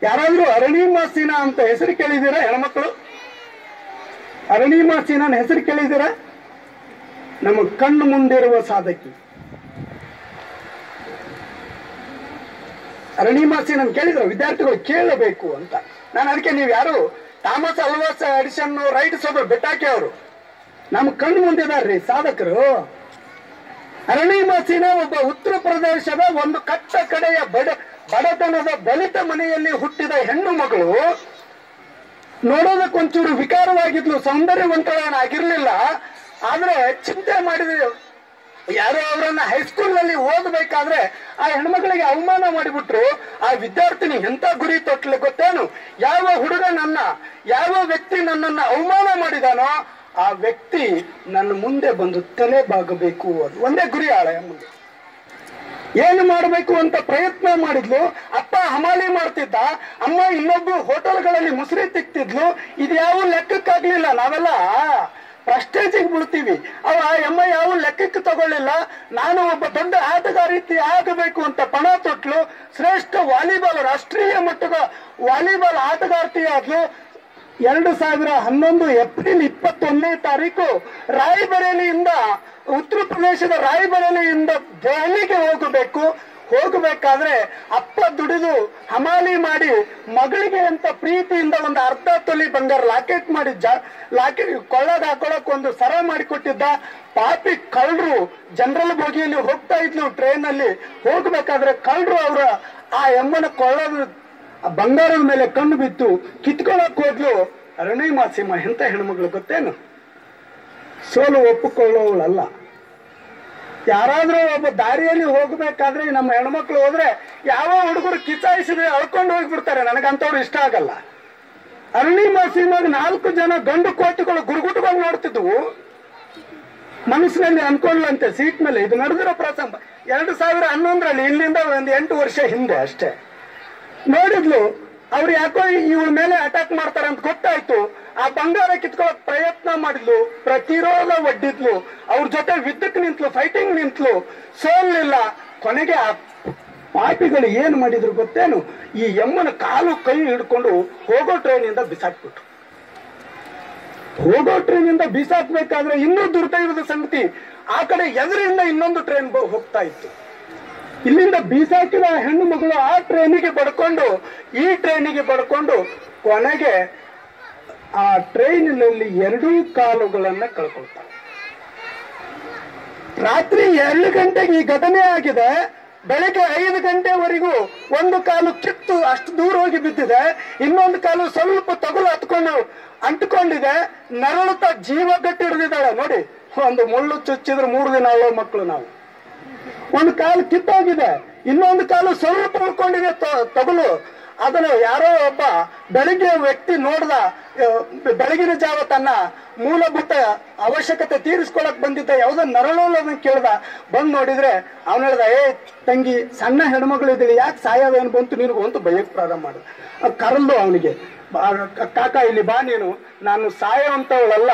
ಯಾರಾದ್ರೂ ಅರುಣಿಮಾ ಸಿನ್ಹಾ ಅಂತ ಹೆಸರು ಕೇಳಿದ್ದೀರಾ ಹೆಣ್ಮಕ್ಳು? ಅರುಣಿಮಾ ಸಿನ್ಹಾನ ಹೆಸರು ಕೇಳಿದ್ದೀರಾ? ನಮ್ಮ ಕಣ್ಣು ಮುಂದಿರುವ ಸಾಧಕಿ ಅರುಣಿಮಾ ಸಿನ್ಹಾನ ಕೇಳಿದ್ರು ವಿದ್ಯಾರ್ಥಿಗಳು ಕೇಳಬೇಕು ಅಂತ. ನಾನು ಅದಕ್ಕೆ ನೀವು ಯಾರು ಥಾಮಸ್ ಅಲ್ವಾ ಎಡಿಸನ್ ರೈಟ್ಸ್ ಅವರು ಬೆಟ್ಟಾಕಿ ಅವರು ನಮ್ಮ ಕಣ್ಣು ಮುಂದಿದಾರ್ರಿ ಸಾಧಕರು. ಅರುಣಿಮಾ ಸಿನ್ಹಾ ಒಬ್ಬ ಉತ್ತರ ಪ್ರದೇಶದ ಒಂದು ಕಟ್ಟ ಕಡೆಯ ಬಡತನದ ದಲಿತ ಮನೆಯಲ್ಲಿ ಹುಟ್ಟಿದ ಹೆಣ್ಣು ಮಗಳು. ನೋಡೋದಕ್ಕೊಂಚೂರು ವಿಕಾರವಾಗಿದ್ಲು, ಸೌಂದರ್ಯವಂತಳಾಗಿರ್ಲಿಲ್ಲ. ಆದ್ರೆ ಚಿಂತೆ ಮಾಡಿದ್ರು, ಯಾರೋ ಅವರನ್ನ ಹೈಸ್ಕೂಲ್ ನಲ್ಲಿ ಓದಬೇಕಾದ್ರೆ ಆ ಹೆಣ್ಮಗಳಿಗೆ ಅವಮಾನ ಮಾಡಿಬಿಟ್ರು. ಆ ವಿದ್ಯಾರ್ಥಿನಿ ಎಂತ ಗುರಿ ತೊಟ್ಲೆ ಗೊತ್ತೇನು? ಯಾವ ಹುಡುಗ ಯಾವ ವ್ಯಕ್ತಿ ನನ್ನನ್ನ ಅವಮಾನ ಮಾಡಿದಾನೋ ಆ ವ್ಯಕ್ತಿ ನನ್ನ ಮುಂದೆ ಬಂದು ತಲೆ ಬಾಗಬೇಕು, ಅದು ಒಂದೇ ಗುರಿ ಆಳ ಮುಂದೆ. ಏನು ಮಾಡಬೇಕು ಅಂತ ಪ್ರಯತ್ನ ಮಾಡಿದ್ಲು. ಅಪ್ಪ ಹಮಾಲಿ ಮಾಡ್ತಿದ್ದ, ಅಮ್ಮ ಇನ್ನೊಬ್ರು ಹೋಟೆಲ್ಗಳಲ್ಲಿ ಮುಸುರಿ ತಿಕ್ತಿದ್ಲು. ಇದ್ಯಾವ ಲೆಕ್ಕಕ್ಕಾಗ್ಲಿಲ್ಲ. ನಾವೆಲ್ಲ ಪ್ರೆಸ್ಟೇಜಿಗೆ ಬೀಳ್ತೀವಿ. ಆ ಅಮ್ಮ ಯಾವ ಲೆಕ್ಕಕ್ಕೆ ತಗೊಳ್ಳಿಲ್ಲ. ನಾನು ಒಬ್ಬ ದೊಡ್ಡ ಆಟಗಾರ್ತಿ ಆಗಬೇಕು ಅಂತ ಪಣ ತೊಟ್ಲು. ಶ್ರೇಷ್ಠ ವಾಲಿಬಾಲ್, ರಾಷ್ಟ್ರೀಯ ಮಟ್ಟದ ವಾಲಿಬಾಲ್ ಆಟಗಾರ್ತಿ ಆದ್ಲು. 2011 ಏಪ್ರಿಲ್ 21ನೇ ತಾರೀಕು ರಾಯ್ಬರೇಲಿಯಿಂದ, ಉತ್ತರ ಪ್ರದೇಶದ ರಾಯ್ಬರೇಲಿಯಿಂದ ದೆಹಲಿಗೆ ಹೋಗಬೇಕಾದ್ರೆ ಅಪ್ಪ ದುಡಿದು ಹಮಾಲಿ ಮಾಡಿ ಮಗಳಿಗೆ ಅಂತ ಪ್ರೀತಿಯಿಂದ ಒಂದು ಅರ್ಧ ತೊಲಿ ಬಂಗಾರ ಲಾಕೆಟ್ ಮಾಡಿ ಕೊಳ್ಳಾಗ ಹಾಕೊಳಕ್ ಒಂದು ಸರ ಮಾಡಿಕೊಟ್ಟಿದ್ದ. ಪಾಪಿ ಕಳ್ಳರು ಜನರಲ್ ಬೋಗಿಯಲ್ಲಿ ಹೋಗ್ತಾ ಇದ್ಲು. ಟ್ರೈನ್ ಅಲ್ಲಿ ಹೋಗ್ಬೇಕಾದ್ರೆ ಕಳ್ಳರು ಅವರ ಆ ಎಮ್ಮನ ಕೊಳ್ಳದ ಬಂಗಾರದ ಮೇಲೆ ಕಣ್ಣು ಬಿತ್ತು ಕಿತ್ಕೊಳಕ್ ಹೋದ್ಲು. ಅರುಣಿಮಾ ಸಿನ್ಹಾ ಎಂತ ಹೆಣ್ಮಗಳು ಗೊತ್ತೇನು? ಸೋಲು ಒಪ್ಪಿಕೊಳ್ಳೋವಳಲ್ಲ. ಯಾರಾದ್ರೂ ಒಬ್ಬ ದಾರಿಯಲ್ಲಿ ಹೋಗ್ಬೇಕಾದ್ರೆ ನಮ್ಮ ಹೆಣ್ಮಕ್ಳು ಹೋದ್ರೆ ಯಾವ ಹುಡುಗರು ಕಿಚಾಯಿಸಿದ್ರೆ ಅಳ್ಕೊಂಡು ಹೋಗ್ಬಿಡ್ತಾರೆ. ನನಗಂತವ್ರು ಇಷ್ಟ ಆಗಲ್ಲ. ಅರುಣಿಮಾ ಸಿನ್ಹಾಗ 4 ಜನ ಗಂಡು ಕೋಟಿಗಳು ಗುರುಗುಟ್ಕೊಂಡು ನೋಡ್ತಿದ್ವು. ಮನಸ್ಸಿನಲ್ಲಿ ಅನ್ಕೊಳ್ಳಂತೆ ಸೀಟ್ ಮೇಲೆ. ಇದು ನಡೆದಿರೋ ಪ್ರಸಂಗ 2011ರಲ್ಲಿ, ಇಲ್ಲಿಂದ ಒಂದು 8 ವರ್ಷ ಹಿಂದೆ ಅಷ್ಟೇ. ನೋಡಿದ್ಲು, ಅವ್ರು ಯಾಕೋ ಇವಳ ಮೇಲೆ ಅಟ್ಯಾಕ್ ಮಾಡ್ತಾರೆ ಅಂತ ಗೊತ್ತಾಯ್ತು. ಆ ಬಂಗಾರ ಕಿತ್ಕೊಳ್ಳೋಕ್ ಪ್ರಯತ್ನ ಮಾಡಿದ್ಲು, ಪ್ರತಿರೋಧ ಒಡ್ಡಿದ್ಲು, ಅವ್ರ ಜೊತೆ ಯುದ್ಧಕ್ಕೆ ನಿಂತ್ಲು, ಫೈಟಿಂಗ್ ನಿಂತ್ಲು, ಸೋಲಿಲ್ಲ. ಕೊನೆಗೆ ಆ ಪಾಪಿಗಳು ಏನ್ ಮಾಡಿದ್ರು ಗೊತ್ತೇನು? ಈ ಎಮ್ಮನ ಕಾಲು ಕೈ ಹಿಡ್ಕೊಂಡು ಹೋಗೋ ಟ್ರೈನಿಂದ ಬಿಸಾಕ್ಬಿಟ್ರು. ಹೋಗೋ ಟ್ರೈನಿಂದ ಬಿಸಾಕ್ಬೇಕಾದ್ರೆ ಇನ್ನೂ ದುರ್ದೈವದ ಸಂಗತಿ, ಆ ಕಡೆ ಎದುರಿಂದ ಇನ್ನೊಂದು ಟ್ರೈನ್ ಹೋಗ್ತಾ ಇತ್ತು. ಇಲ್ಲಿಂದ ಬೀಸಾಕಿದ ಹೆಣ್ಣು ಮಗಳು ಆ ಟ್ರೈನಿಗೆ ಬಡ್ಕೊಂಡು ಈ ಟ್ರೈನಿಗೆ ಬಡ್ಕೊಂಡು ಕೊನೆಗೆ ಆ ಟ್ರೈನಿನಲ್ಲಿ 2 ಕಾಲುಗಳನ್ನ ಕಳ್ಕೊಳ್ತಾರೆ. ರಾತ್ರಿ 2 ಗಂಟೆಗೆ ಈ ಘಟನೆ ಆಗಿದೆ. ಬೆಳಗ್ಗೆ 5 ಗಂಟೆವರೆಗೂ ಒಂದು ಕಾಲು ಕಿತ್ತು ಅಷ್ಟು ದೂರ ಹೋಗಿ ಬಿದ್ದಿದೆ, ಇನ್ನೊಂದು ಕಾಲು ಸ್ವಲ್ಪ ತಗುಲು ಅಂಟ್ಕೊಂಡಿದೆ. ನರಳುತ್ತಾ ಜೀವ ಗಟ್ಟಿ ಹಿಡಿದಿದ್ದಾಳೆ. ನೋಡಿ, ಒಂದು ಮುಳ್ಳು ಚುಚ್ಚಿದ್ರೆ 3 ದಿನ ಅಲ್ಲೋ ಮಕ್ಕಳು ನಾವು. ಒಂದು ಕಾಲು ಕಿತ್ತೋಗಿದೆ, ಇನ್ನೊಂದು ಕಾಲು ಸ್ವಲ್ಪ ಉಳ್ಕೊಂಡಿದೆ ತಗುಲು. ಅದನ್ನು ಯಾರೋ ಒಬ್ಬ ಬೆಳಗ್ಗೆ ವ್ಯಕ್ತಿ ನೋಡ್ದ. ಬೆಳಗಿನ ಜಾವ ತನ್ನ ಮೂಲಭೂತ ಅವಶ್ಯಕತೆ ತೀರಿಸ್ಕೊಳಕ್ ಬಂದಿದ್ದ ಯಾವುದೋ ನರಳೋದನ್ನ ಕೇಳ್ದ. ಬಂದ್ ನೋಡಿದ್ರೆ ಅವನು ಹೇಳ್ದ, ತಂಗಿ, ಸಣ್ಣ ಹೆಣ್ಮಗಳು ಇದ್ದೀವಿ, ಯಾಕೆ ಸಾಯೋದೇನು ಬಂತು ನಿನಗೂ ಅಂತ ಬೈಯಕ್ ಪ್ರಾರಂಭ ಮಾಡಿದ. ಕರಲ್ದು ಅವನಿಗೆ, ಕಾಕ ಇಲ್ಲಿ ಬಾ, ನಾನು ಸಾಯೋಂತವಳಲ್ಲ,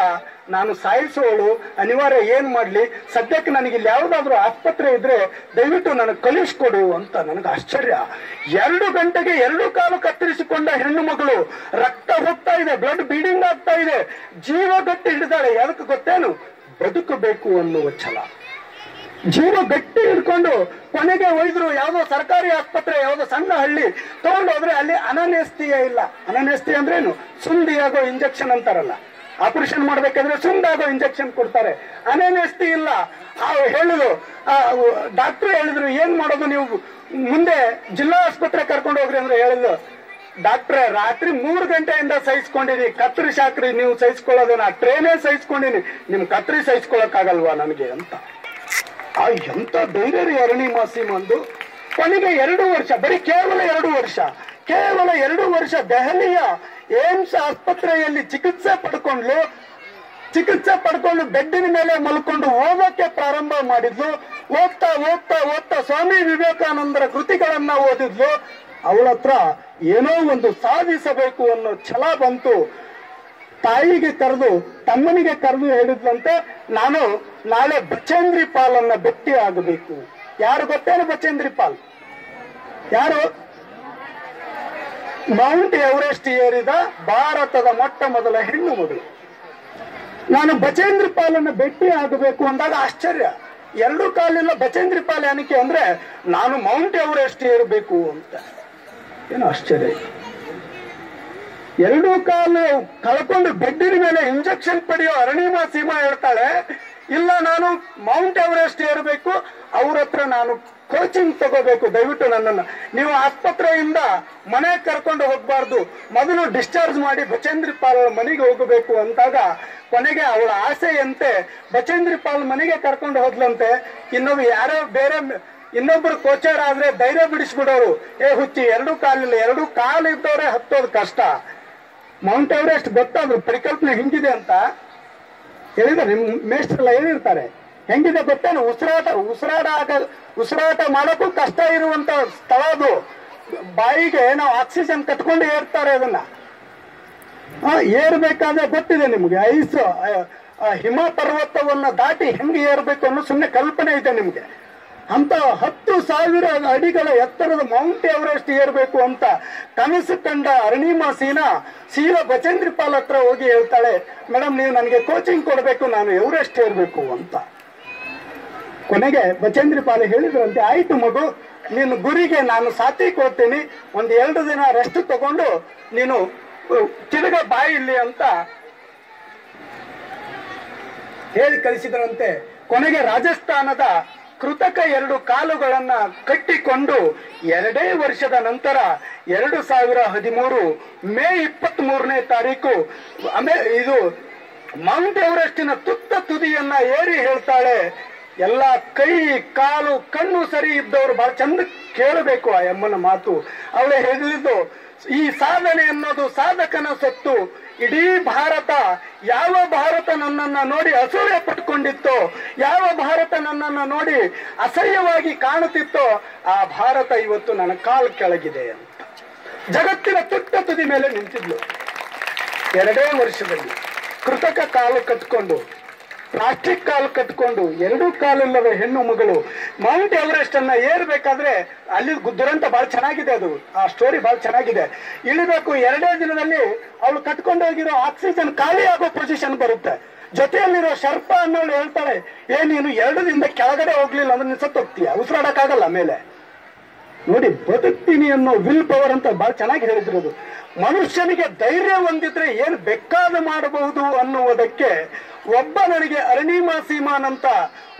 ನಾನು ಸಾಯಿಸುವವಳು, ಅನಿವಾರ್ಯ, ಏನ್ ಮಾಡ್ಲಿ, ಸದ್ಯಕ್ಕೆ ನನಗೆ ಇಲ್ಲಿ ಯಾವ್ದಾದ್ರು ಆಸ್ಪತ್ರೆ ಇದ್ರೆ ದಯವಿಟ್ಟು ನನಗೆ ಕಳಿಸ್ಕೊಡು ಅಂತ. ನನಗೆ ಆಶ್ಚರ್ಯ. 2 ಗಂಟೆಗೆ 2 ಕಾಲು ಕತ್ತರಿಸಿಕೊಂಡ ಹೆಣ್ಣು ಮಗಳು, ರಕ್ತ ಹೋಗ್ತಾ ಇದೆ, ಬ್ಲಡ್ ಬ್ಲೀಡಿಂಗ್ ಆಗ್ತಾ ಇದೆ, ಜೀವ ಗಟ್ಟಿ ಹಿಡಿದಾಳೆ. ಯಾದಕ್ಕೆ ಗೊತ್ತೇನು? ಬದುಕಬೇಕು ಅನ್ನುವ ಛಲ. ಜೀವ ಗಟ್ಟಿ ಹಿಡ್ಕೊಂಡು ಕೊನೆಗೆ ಒಯ್ದ್ರು ಯಾವ್ದೋ ಸರ್ಕಾರಿ ಆಸ್ಪತ್ರೆ, ಯಾವ್ದೋ ಸಣ್ಣ ಹಳ್ಳಿ ತಗೊಂಡೋದ್ರೆ ಅಲ್ಲಿ ಅನನೇಸ್ತಿಯ ಇಲ್ಲ. ಅನನೇಸ್ತಿಯ ಅಂದ್ರೇನು? ಸುಂದಿಯಾಗೋ ಇಂಜೆಕ್ಷನ್ ಅಂತಾರಲ್ಲ, ಆಪರೇಷನ್ ಮಾಡ್ಬೇಕಾದ್ರೆ ಸುಂದಾಗೋ ಇಂಜೆಕ್ಷನ್ ಕೊಡ್ತಾರೆ. ಅನನೇಸ್ತಿ ಇಲ್ಲ. ಹೇಳಿದ್ರು, ಡಾಕ್ಟರ್ ಹೇಳಿದ್ರು, ಏನ್ ಮಾಡೋದು ನೀವು, ಮುಂದೆ ಜಿಲ್ಲಾ ಆಸ್ಪತ್ರೆ ಕರ್ಕೊಂಡು ಹೋಗ್ರಿ ಅಂದ್ರೆ ಹೇಳಿದ್ರು, ಡಾಕ್ಟ್ರೆ ರಾತ್ರಿ 3 ಗಂಟೆಯಿಂದ ಸಹಿಸ್ಕೊಂಡಿನಿ, ಕತ್ರಿಸಿ ಹಾಕ್ರಿ, ನೀವು ಸಹಿಸ್ಕೊಳ್ಳೋದೇನ, ಟ್ರೈನೇ ಸಹಿಸ್ಕೊಂಡಿನಿ, ನಿಮ್ ಕತ್ರಿ ಸಹಿಸ್ಕೊಳಕ್ಕಾಗಲ್ವಾ ನನಗೆ ಅಂತ. ಎಂತ ಧೈರ್ಯ ರೀ ಅರುಣಿಮಾ ಸಿನ್ಹಾಂದು. ಕೊನೆಗೆ 2 ವರ್ಷ, ಬರೀ ಕೇವಲ 2 ವರ್ಷ ದೆಹಲಿಯ ಏಮ್ಸ್ ಆಸ್ಪತ್ರೆಯಲ್ಲಿ ಚಿಕಿತ್ಸೆ ಪಡ್ಕೊಂಡು ಬೆಡ್ಡಿನ ಮೇಲೆ ಮಲ್ಕೊಂಡು ಓದಕ್ಕೆ ಪ್ರಾರಂಭ ಮಾಡಿದ್ಲು. ಓದ್ತಾ ಸ್ವಾಮಿ ವಿವೇಕಾನಂದರ ಕೃತಿಗಳನ್ನ ಓದಿದ್ಲು. ಅವಳ ಹತ್ರ ಏನೋ ಒಂದು ಸಾಧಿಸಬೇಕು ಅನ್ನೋ ಛಲ ಬಂತು. ತಾಯಿಗೆ ಕರೆದು, ತಮ್ಮನಿಗೆ ಕರೆದು ಹೇಳಿದ್ಲಂತೆ, ನಾನು ನಾಳೆ ಬಚೇಂದ್ರಿ ಪಾಲ್ ಅನ್ನ ಭೇಟಿ ಆಗಬೇಕು. ಯಾರು ಗೊತ್ತೇನು ಬಚೇಂದ್ರಿ ಪಾಲ್? ಯಾರು? ಮೌಂಟ್ ಎವರೆಸ್ಟ್ ಏರಿದ ಭಾರತದ ಮೊಟ್ಟ ಮೊದಲ ಹೆಣ್ಣು ಮಗಳು. ನಾನು ಬಚೇಂದ್ರ ಪಾಲನ್ನ ಭೇಟಿ ಆಗಬೇಕು ಅಂದಾಗ ಆಶ್ಚರ್ಯ, ಎರಡು ಕಾಲಿಲ್ಲ ಬಚೇಂದ್ರ ಪಾಲ್ ಏನಕ್ಕೆ ಅಂದ್ರೆ ನಾನು ಮೌಂಟ್ ಎವರೆಸ್ಟ್ ಏರಬೇಕು ಅಂತ. ಏನು ಆಶ್ಚರ್ಯ! ಎರಡೂ ಕಾಲು ಕಳ್ಕೊಂಡು ಬೆಡ್ಡಿನ ಮೇಲೆ ಇಂಜೆಕ್ಷನ್ ಪಡೆಯೋ ಅರುಣಿಮಾ ಸೀಮಾ ಹೇಳ್ತಾಳೆ, ಇಲ್ಲ ನಾನು ಮೌಂಟ್ ಎವರೆಸ್ಟ್ ಏರಬೇಕು, ಅವ್ರ ಹತ್ರ ನಾನು ಕೋಚಿಂಗ್ ತಗೋಬೇಕು, ದಯವಿಟ್ಟು ನನ್ನನ್ನು ನೀವು ಆಸ್ಪತ್ರೆಯಿಂದ ಮನೆ ಕರ್ಕೊಂಡು ಹೋಗ್ಬಾರ್ದು, ಮೊದಲು ಡಿಸ್ಚಾರ್ಜ್ ಮಾಡಿ ಬಚೇಂದ್ರ ಪಾಲ್ ಮನೆಗೆ ಹೋಗಬೇಕು ಅಂತಾಗ ಕೊನೆಗೆ ಅವಳ ಆಸೆಯಂತೆ ಬಚೇಂದ್ರ ಪಾಲ್ ಮನೆಗೆ ಕರ್ಕೊಂಡು ಹೋದ್ಲಂತೆ. ಇನ್ನೊಬ್ರು ಕೋಚರ್ ಆದ್ರೆ ಧೈರ್ಯ ಬಿಡಿಸ್ಬಿಡೋರು, ಏ ಹುಚ್ಚಿ ಎರಡು ಕಾಲಿಲ್ಲ, ಎರಡು ಕಾಲು ಇದ್ದವ್ರೆ ಹತ್ತೋದು ಕಷ್ಟ, ಮೌಂಟ್ ಎವರೆಸ್ಟ್ ಗೊತ್ತಾದ್ರು ಪರಿಕಲ್ಪನೆ ಹಿಂಗಿದೆ ಅಂತ ಹೇಳಿದ್ರೆ ನಿಮ್ ಮೇಷ್ಟ್ರೆಲ್ಲ ಹೇಳಿರ್ತಾರೆ. ಹೆಂಗಿದೆ ಗೊತ್ತೇನು? ಉಸಿರಾಟ ಮಾಡೋಕ್ಕೂ ಕಷ್ಟ ಇರುವಂತ ಸ್ಥಳ ಅದು. ಬಾಯಿಗೆ ನಾವು ಆಕ್ಸಿಜನ್ ಕಟ್ಕೊಂಡು ಏರ್ತಾರೆ ಅದನ್ನ. ಏರ್ಬೇಕಾದ್ರೆ ಗೊತ್ತಿದೆ ನಿಮ್ಗೆ, ಐಸ್ ಹಿಮ ಪರ್ವತವನ್ನ ದಾಟಿ ಹೆಂಗೆ ಏರ್ಬೇಕು ಅನ್ನೋ ಸುಮ್ಮನೆ ಕಲ್ಪನೆ ಇದೆ ನಿಮ್ಗೆ. ಅಂತ 10,000 ಅಡಿಗಳ ಎತ್ತರದ ಮೌಂಟ್ ಎವರೆಸ್ಟ್ ಏರ್ಬೇಕು ಅಂತ ಕನಸು ಕಂಡ ಅರುಣಿಮಾ ಸೀದಾ ಬಚೇಂದ್ರ ಪಾಲ್ ಹತ್ರ ಹೋಗಿ ಹೇಳ್ತಾಳೆ, ಮೇಡಮ್ ನೀವು ನನಗೆ ಕೋಚಿಂಗ್ ಕೊಡಬೇಕು, ನಾನು ಎವರೆಸ್ಟ್ ಏರ್ಬೇಕು ಅಂತ. ಕೊನೆಗೆ ಬಚೇಂದ್ರ ಪಾಲ್ ಹೇಳಿದ್ರಂತೆ, ಆಯ್ತು ಮಗು, ನೀನು ಗುರಿಗೆ ನಾನು ಸಾಥಿ ಕೊಡ್ತೀನಿ, 1-2 ದಿನ ರೆಸ್ಟ್ ತಗೊಂಡು ನೀನು ತಿರುಗ ಬಾಯಿ ಇಲ್ಲಿ ಅಂತ ಹೇಳಿ ಕಳಿಸಿದ್ರಂತೆ. ಕೊನೆಗೆ ರಾಜಸ್ಥಾನದ ಕೃತಕ 2 ಕಾಲುಗಳನ್ನ ಕಟ್ಟಿಕೊಂಡು 2 ವರ್ಷದ ನಂತರ 2013 ಮೇ 23ನೇ ತಾರೀಕು ಇದು ಮೌಂಟ್ ಎವರೆಸ್ಟಿನ ತುತ್ತ ತುದಿಯನ್ನ ಏರಿ ಹೇಳ್ತಾಳೆ, ಎಲ್ಲ ಕೈ ಕಾಲು ಕಣ್ಣು ಸರಿ ಇದ್ದವರು ಬಹಳ ಚಂದ ಕೇಳಬೇಕು ಆ ಅಮ್ಮನ ಮಾತು. ಅವಳೇ ಹೇಳಿದ್ದು, ಈ ಸಾಧನೆ ಅನ್ನೋದು ಸಾಧಕನ ಸೊತ್ತು. ಇಡೀ ಭಾರತ, ಯಾವ ಭಾರತ ನನ್ನನ್ನ ನೋಡಿ ಅಸೂಯೆ ಪಟ್ಕೊಂಡಿತ್ತೋ, ಯಾವ ಭಾರತ ನನ್ನನ್ನ ನೋಡಿ ಅಸಹ್ಯವಾಗಿ ಕಾಣುತ್ತಿತ್ತೋ, ಆ ಭಾರತ ಇವತ್ತು ನನ್ನ ಕಾಲು ಕೆಳಗಿದೆ ಅಂತ ಜಗತ್ತಿನ ತುಟ್ಟ ತುದಿ ಮೇಲೆ ನಿಂತಿದ್ಲು. 2 ವರ್ಷದಲ್ಲಿ ಕೃತಕ ಕಾಲು ಕಟ್ಕೊಂಡು, ಪ್ಲಾಸ್ಟಿಕ್ ಕಾಲು ಕಟ್ಕೊಂಡು, 2 ಕಾಲಿಲ್ಲದ ಹೆಣ್ಣು ಮಗಳು ಮೌಂಟ್ ಎವರೆಸ್ಟ್ ಅನ್ನ ಏರ್ಬೇಕಾದ್ರೆ ಅಲ್ಲಿ ದುರಂತ ಬಹಳ ಚೆನ್ನಾಗಿದೆ. ಅದು ಆ ಸ್ಟೋರಿ ಬಹಳ ಚೆನ್ನಾಗಿದೆ. ಇಳಿಬೇಕು 2 ದಿನದಲ್ಲಿ ಅವಳು ಕಟ್ಕೊಂಡು ಹೋಗಿರೋ ಆಕ್ಸಿಜನ್ ಖಾಲಿ ಆಗೋ ಪೊಸಿಷನ್ ಬರುತ್ತೆ. ಜೊತೆಯಲ್ಲಿರೋ ಶರ್ಪ ಅನ್ನೋಳು ಹೇಳ್ತಾಳೆ, ನೀನು 2 ದಿನದ ಕೆಳಗಡೆ ಹೋಗ್ಲಿಲ್ಲ ಅಂದ್ರೆ ನೀನು ಸತ್ತು ಹೋಗ್ತೀಯ, ಉಸಿರಾಡಕ್ಕಾಗಲ್ಲ ಮೇಲೆ. ನೋಡಿ, ಬದುಕ್ತೀನಿ ಅನ್ನೋ ವಿಲ್ ಪವರ್ ಅಂತ ಬಹಳ ಚೆನ್ನಾಗಿ ಹೇಳಿದ್ರು. ಮನುಷ್ಯನಿಗೆ ಧೈರ್ಯ ಹೊಂದಿದ್ರೆ ಏನು ಬೇಕಾದ ಮಾಡಬಹುದು ಅನ್ನುವುದಕ್ಕೆ ಒಬ್ಬ ನನಗೆ ಅರುಣಿಮಾ ಸೀಮಾನ್ ಅಂತ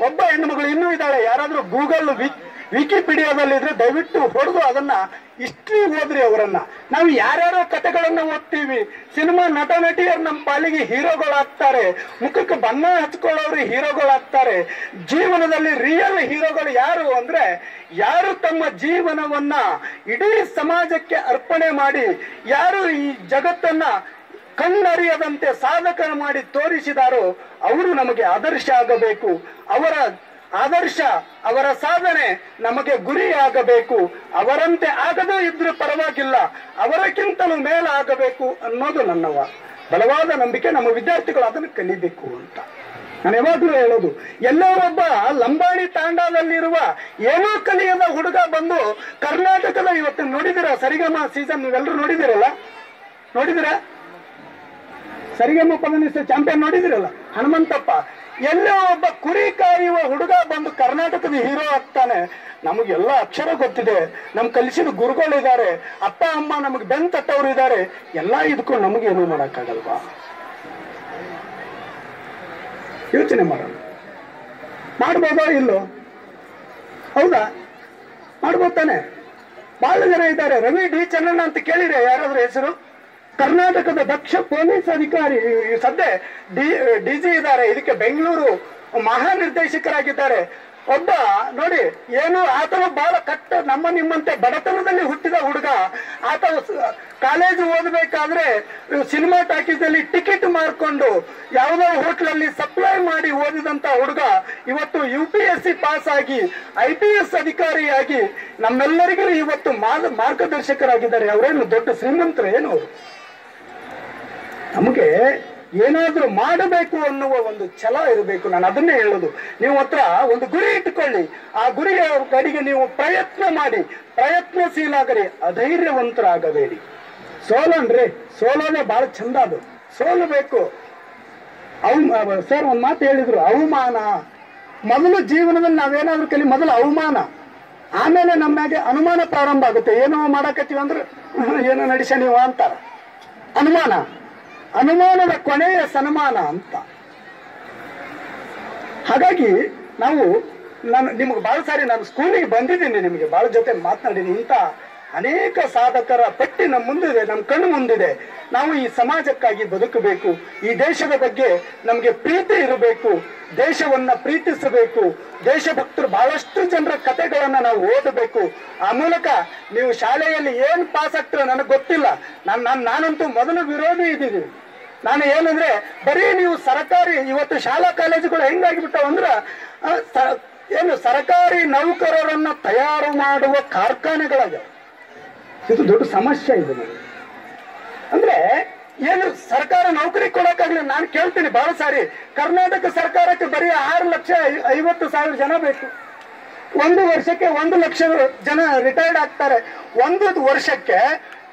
ಒಬ್ಬ ಹೆಣ್ಣುಮಗಳು ಇನ್ನೂ ಇದ್ದಾಳೆ. ಯಾರಾದ್ರೂ ಗೂಗಲ್ ವಿಕಿಪೀಡಿಯಾದಲ್ಲಿ ಇದ್ರೆ ದಯವಿಟ್ಟು ಹೊಡೆದು ಅದನ್ನ ಹಿಸ್ಟ್ರಿ ಓದ್ರಿ ಅವರನ್ನ. ನಾವು ಯಾರ್ಯಾರೋ ಕಥೆಗಳನ್ನ ಓದ್ತೀವಿ, ಸಿನಿಮಾ ನಟ ನಟಿಯರು ನಮ್ಮ ಪಾಲಿಗೆ ಹೀರೋಗಳಾಗ್ತಾರೆ, ಮುಖಕ್ಕೆ ಬಣ್ಣ ಹಚ್ಕೊಳ್ಳೋರು ಹೀರೋಗಳಾಗ್ತಾರೆ. ಜೀವನದಲ್ಲಿ ರಿಯಲ್ ಹೀರೋಗಳು ಯಾರು ಅಂದ್ರೆ ಯಾರು ತಮ್ಮ ಜೀವನವನ್ನ ಇಡೀ ಸಮಾಜಕ್ಕೆ ಅರ್ಪಣೆ ಮಾಡಿ, ಯಾರು ಈ ಜಗತ್ತನ್ನ ಕಣ್ಣರಿಯದಂತೆ ಸಾಧಕನ ಮಾಡಿ ತೋರಿಸಿದಾರೋ ಅವರು ನಮಗೆ ಆದರ್ಶ ಆಗಬೇಕು. ಅವರ ಆದರ್ಶ, ಅವರ ಸಾಧನೆ ನಮಗೆ ಗುರಿ ಆಗಬೇಕು. ಅವರಂತೆ ಆಗದೇ ಇದ್ರೂ ಪರವಾಗಿಲ್ಲ, ಅವರಕ್ಕಿಂತಲೂ ಮೇಲಾಗಬೇಕು ಅನ್ನೋದು ನನ್ನ ಬಲವಾದ ನಂಬಿಕೆ. ನಮ್ಮ ವಿದ್ಯಾರ್ಥಿಗಳು ಅದನ್ನು ಕಲಿಬೇಕು ಅಂತ ನಾನು ಯಾವಾಗಲೂ ಹೇಳೋದು. ಎಲ್ಲೋ ಒಬ್ಬ ಲಂಬಾಣಿ ತಾಂಡಾದಲ್ಲಿರುವ ಏನೋ ಕಲಿಯದ ಹುಡುಗ ಬಂದು ಕರ್ನಾಟಕದ ಇವತ್ತು ನೋಡಿದಿರ ಸರಿಗಮ ಸೀಸನ್ ನೀವೆಲ್ಲರೂ ನೋಡಿದಿರ ಸರಿಗಮ ಪದನಿಷ್ಠ ಚಾಂಪಿಯನ್ ನೋಡಿದಿರಲ್ಲ, ಹನುಮಂತಪ್ಪ. ಎಲ್ಲೋ ಒಬ್ಬ ಕುರಿ ಕಾಯುವ ಹುಡುಗ ಬಂದು ಕರ್ನಾಟಕದ ಹೀರೋ ಆಗ್ತಾನೆ. ನಮಗೆಲ್ಲ ಅಕ್ಷರ ಗೊತ್ತಿದೆ, ನಮ್ ಕಲಿಸಿದ ಗುರುಗಳಿದ್ದಾರೆ, ಅಪ್ಪ ಅಮ್ಮ ನಮಗೆ ಬೆನ್ ತಟ್ಟವ್ರು ಇದ್ದಾರೆ. ಎಲ್ಲ ಇದ್ಕೊಂಡು ನಮಗೇನು ಮಾಡಕ್ಕಾಗಲ್ವಾ? ಯೋಚನೆ ಮಾಡೋಣ. ಮಾಡ್ಬೋದೋ ಇಲ್ಲೋ? ಹೌದಾ, ಮಾಡ್ಬೋದು ತಾನೆ? ಬಹಳ ಜನ ಇದ್ದಾರೆ. ರವಿ ಡಿ ಚನ್ನಣ್ಣ ಅಂತ ಕೇಳಿದ್ರೆ ಯಾರಾದ್ರೂ ಹೆಸರು? ಕರ್ನಾಟಕದ ದಕ್ಷ ಪೊಲೀಸ್ ಅಧಿಕಾರಿ, ಸದ್ಯ ಡಿಜಿ ಇದ್ದಾರೆ, ಇದಕ್ಕೆ ಬೆಂಗಳೂರು ಮಹಾನಿರ್ದೇಶಕರಾಗಿದ್ದಾರೆ. ಒಬ್ಬ ನೋಡಿ, ಏನು ಆತನ ಬಹಳ ನಮ್ಮ ನಿಮ್ಮಂತೆ ಬಡತನದಲ್ಲಿ ಹುಟ್ಟಿದ ಹುಡುಗ. ಆತ ಕಾಲೇಜು ಓದಬೇಕಾದ್ರೆ ಸಿನಿಮಾ ಟಾಕೀಸಲ್ಲಿ ಟಿಕೆಟ್ ಮಾರ್ಕೊಂಡು ಯಾವುದೋ ಹೋಟ್ಲಲ್ಲಿ ಸಪ್ಲೈ ಮಾಡಿ ಓದಿದಂತ ಹುಡುಗ ಇವತ್ತು UPSC ಪಾಸ್ ಆಗಿ IPS ಅಧಿಕಾರಿಯಾಗಿ ನಮ್ಮೆಲ್ಲರಿಗೂ ಇವತ್ತು ಮಾರ್ಗದರ್ಶಕರಾಗಿದ್ದಾರೆ. ಅವರೇನು ದೊಡ್ಡ ಶ್ರೀಮಂತರು ಏನು? ಅವರು ನಮಗೆ ಏನಾದ್ರೂ ಮಾಡಬೇಕು ಅನ್ನುವ ಒಂದು ಛಲ ಇರಬೇಕು. ನಾನು ಅದನ್ನೇ ಹೇಳೋದು. ನೀವು ಹತ್ರ ಒಂದು ಗುರಿ ಇಟ್ಟುಕೊಳ್ಳಿ, ಆ ಗುರಿಯ ಕಡೆಗೆ ನೀವು ಪ್ರಯತ್ನ ಮಾಡಿ, ಪ್ರಯತ್ನಶೀಲಾಗರಿ, ಅಧೈರ್ಯವಂತರಾಗಬೇಡಿ. ಸೋಲನ್ರಿ, ಸೋಲೋದೇ ಬಹಳ ಚಂದ. ಅದು ಸೋಲಬೇಕು. ಸರ್ ಒಂದ್ ಮಾತು ಹೇಳಿದ್ರು, ಅವಮಾನ. ಮೊದಲು ಜೀವನದಲ್ಲಿ ನಾವೇನಾದ್ರೂ ಕಲಿ ಮೊದಲು ಅವಮಾನ, ಆಮೇಲೆ ನಮ್ಮಾಗೆ ಅನುಮಾನ ಪ್ರಾರಂಭ ಆಗುತ್ತೆ. ಏನೋ ಮಾಡಕತ್ತೀವಿ ಅಂದ್ರೆ ಏನೋ ನಡೆಸ ನೀವು ಅಂತಾರ. ಅನುಮಾನ, ಅನುಮಾನದ ಕೊನೆಯ ಸನ್ಮಾನ ಅಂತ. ಹಾಗಾಗಿ ನಾನು ನಿಮ್ಗೆ ಬಹಳ ಸಾರಿ ನಾನು ಸ್ಕೂಲಿಗೆ ಬಂದಿದ್ದೀನಿ, ನಿಮಗೆ ಬಹಳ ಜೊತೆ ಮಾತನಾಡಿದ್ದೀನಿ. ಇಂಥ ಅನೇಕ ಸಾಧಕರ ಪಟ್ಟಿ ನಮ್ಮ ಮುಂದಿದೆ, ನಮ್ಮ ಕಣ್ಣು ಮುಂದಿದೆ. ನಾವು ಈ ಸಮಾಜಕ್ಕಾಗಿ ಬದುಕಬೇಕು, ಈ ದೇಶದ ಬಗ್ಗೆ ನಮಗೆ ಪ್ರೀತಿ ಇರಬೇಕು, ದೇಶವನ್ನ ಪ್ರೀತಿಸಬೇಕು. ದೇಶಭಕ್ತರು ಬಹಳಷ್ಟು ಜನರ ಕಥೆಗಳನ್ನ ನಾವು ಓದಬೇಕು. ಆ ಮೂಲಕ ನೀವು ಶಾಲೆಯಲ್ಲಿ ಏನ್ ಪಾಸ್ ಆಗ್ತೀರೋ ನನಗೆ ಗೊತ್ತಿಲ್ಲ. ನಾನಂತೂ ಮೊದಲು ವಿರೋಧಿ ಇದ್ದೀನಿ. ನಾನು ಏನಂದ್ರೆ ಬರೀ ನೀವು ಸರ್ಕಾರಿ, ಇವತ್ತು ಶಾಲಾ ಕಾಲೇಜುಗಳು ಹೆಂಗಾಗಿಬಿಟ್ಟವು ಅಂದ್ರೆ ಏನು ಸರ್ಕಾರಿ ನೌಕರರನ್ನ ತಯಾರು ಮಾಡುವ ಕಾರ್ಖಾನೆಗಳಾಗ. ಇದು ದೊಡ್ಡ ಸಮಸ್ಯೆ ಇದೆ. ಅಂದ್ರೆ ಏನು ಸರ್ಕಾರ ನೌಕರಿ ಕೊಡಕ್ಕಾಗ್ಲಿ. ನಾನು ಕೇಳ್ತೀನಿ ಬಹಳ ಸಾರಿ, ಕರ್ನಾಟಕ ಸರ್ಕಾರಕ್ಕೆ ಬರೀ 6,50,000 ಜನ ಬೇಕು. 1 ವರ್ಷಕ್ಕೆ 1 ಲಕ್ಷ ಜನ ರಿಟೈರ್ಡ್ ಆಗ್ತಾರೆ. 1 ವರ್ಷಕ್ಕೆ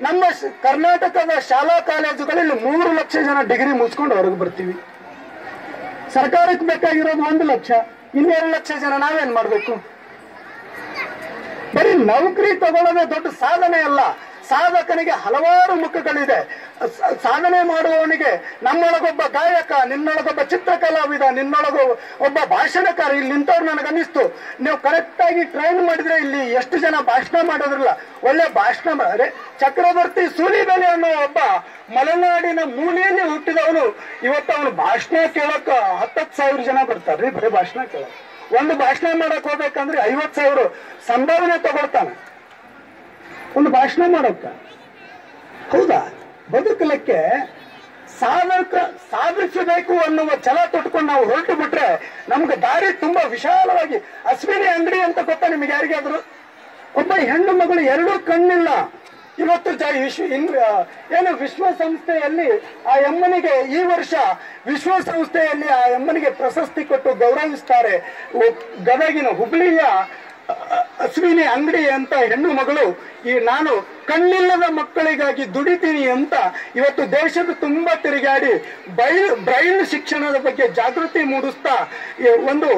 ನಮ್ಮ ಕರ್ನಾಟಕದ ಶಾಲಾ ಕಾಲೇಜುಗಳಲ್ಲಿ 3 ಲಕ್ಷ ಜನ ಡಿಗ್ರಿ ಮುಗಿಸ್ಕೊಂಡು ಹೊರಗೆ ಬರ್ತೀವಿ. ಸರ್ಕಾರಕ್ಕೆ ಬೇಕಾಗಿರೋದು 1 ಲಕ್ಷ, 2 ಲಕ್ಷ ಜನ ನಾವೇನ್ ಮಾಡ್ಬೇಕು? ಬರೀ ನೌಕರಿ ತಗೊಳ್ಳೋದೇ ದೊಡ್ಡ ಸಾಧನೆ ಅಲ್ಲ. ಸಾಧಕನಿಗೆ ಹಲವಾರು ಮುಖಗಳಿದೆ. ಸಾಧನೆ ಮಾಡುವವನಿಗೆ ನಮ್ಮೊಳಗೊಬ್ಬ ಗಾಯಕ, ನಿನ್ನೊಳಗೊಬ್ಬ ಚಿತ್ರಕಲಾವಿದ, ನಿನ್ನೊಳಗ ಒಬ್ಬ ಭಾಷಣಕಾರ. ಇಲ್ಲಿ ನಿಂತವ್ರು ನನಗನ್ನಿಸ್ತು, ನೀವು ಕರೆಕ್ಟ್ ಆಗಿ ಟ್ರೈನ್ ಮಾಡಿದ್ರೆ ಇಲ್ಲಿ ಎಷ್ಟು ಜನ ಭಾಷಣ ಮಾಡೋದ್ರಲ್ಲ, ಒಳ್ಳೆ ಭಾಷಣ ಮಾಡಿದ್ರೆ. ಚಕ್ರವರ್ತಿ ಸೂಲಿಬೆಲೆ ಅನ್ನೋ ಒಬ್ಬ ಮಲೆನಾಡಿನ ಮೂಲೆಯಲ್ಲಿ ಹುಟ್ಟಿದವನು, ಇವತ್ತು ಅವನು ಭಾಷಣ ಕೇಳಕ್ 10,000 ಜನ ಬರ್ತಾರ್ರಿ. ಬರೀ ಭಾಷಣ ಕೇಳಕ್, ಒಂದು ಭಾಷಣ ಮಾಡಕ್ ಹೋಗ್ಬೇಕಂದ್ರೆ 50,000 ಸಂಭಾವನೆ ತಗೊಳ್ತಾನೆ ಒಂದು ಭಾಷಣ ಮಾಡೋಕ. ಹೌದಾ? ಬದುಕಲಿಕ್ಕೆ ಸಾಧಿಸಬೇಕು ಅನ್ನುವ ಛಲ ತೊಟ್ಕೊಂಡು ನಾವು ಹೊರಟು ಬಿಟ್ರೆ ನಮ್ಗೆ ದಾರಿ ತುಂಬಾ ವಿಶಾಲವಾಗಿ. ಅಶ್ವಿನಿ ಅಂಗಡಿ ಅಂತ ಗೊತ್ತಾ ನಿಮಗೆ ಯಾರಿಗಾದ್ರು? ಒಬ್ಬ ಹೆಣ್ಣು ಮಗಳು 2 ಕಣ್ಣಿಲ್ಲ. ಇವತ್ತು ವಿಶ್ವಸಂಸ್ಥೆಯಲ್ಲಿ ಆ ಅಮ್ಮನಿಗೆ ಈ ವರ್ಷ ವಿಶ್ವಸಂಸ್ಥೆಯಲ್ಲಿ ಆ ಅಮ್ಮನಿಗೆ ಪ್ರಶಸ್ತಿ ಕೊಟ್ಟು ಗೌರವಿಸ್ತಾರೆ. ಗದಗಿನ ಹುಬ್ಳಿಯ ಅಶ್ವಿನಿ ಅಂಗಡಿ ಅಂತ ಹೆಣ್ಣು ಮಗಳು ನಾನು ಕಣ್ಣಿಲ್ಲದ ಮಕ್ಕಳಿಗಾಗಿ ದುಡಿತೀನಿ ಅಂತ ಇವತ್ತು ದೇಶದ ತುಂಬಾ ತಿರುಗಾಡಿ ಬ್ರೈಲ್ ಶಿಕ್ಷಣದ ಬಗ್ಗೆ ಜಾಗೃತಿ ಮೂಡಿಸ್ತಾ ಒಂದು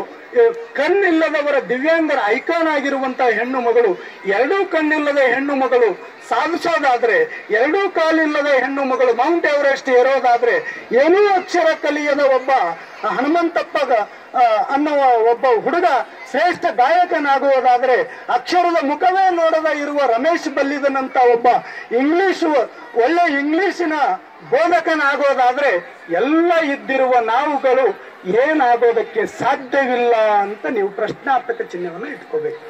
ಕಣ್ಣಿಲ್ಲದವರ ದಿವ್ಯಾಂಗರ ಐಕಾನ್ ಆಗಿರುವಂತಹ ಹೆಣ್ಣು ಮಗಳು. 2 ಕಣ್ಣಿಲ್ಲದ ಹೆಣ್ಣು ಮಗಳು ಸಾಧಿಸೋದಾದ್ರೆ, 2 ಕಾಲಿಲ್ಲದ ಹೆಣ್ಣು ಮಗಳು ಮೌಂಟ್ ಎವರೆಸ್ಟ್ ಏರೋದಾದ್ರೆ, ಏನೂ ಅಕ್ಷರ ಕಲಿಯದ ಒಬ್ಬ ಹನುಮಂತಪ್ಪ ಅನ್ನುವ ಒಬ್ಬ ಹುಡುಗ ಶ್ರೇಷ್ಠ ಗಾಯಕನಾಗುವುದಾದ್ರೆ, ಅಕ್ಷರದ ಮುಖವೇ ನೋಡದ ಇರುವ ರಮೇಶ್ ಬಲ್ಲಿದನಂತ ಒಬ್ಬ ಒಳ್ಳೆ ಇಂಗ್ಲಿಷಿನ ಬೋಧಕನಾಗೋದಾದ್ರೆ, ಎಲ್ಲ ಇದ್ದಿರುವ ನಾವುಗಳು ಏನಾಗೋದಕ್ಕೆ ಸಾಧ್ಯವಿಲ್ಲ ಅಂತ ನೀವು ಪ್ರಶ್ನಾರ್ಥಕ ಚಿಹ್ನೆಯನ್ನು ಇಟ್ಕೋಬೇಕು.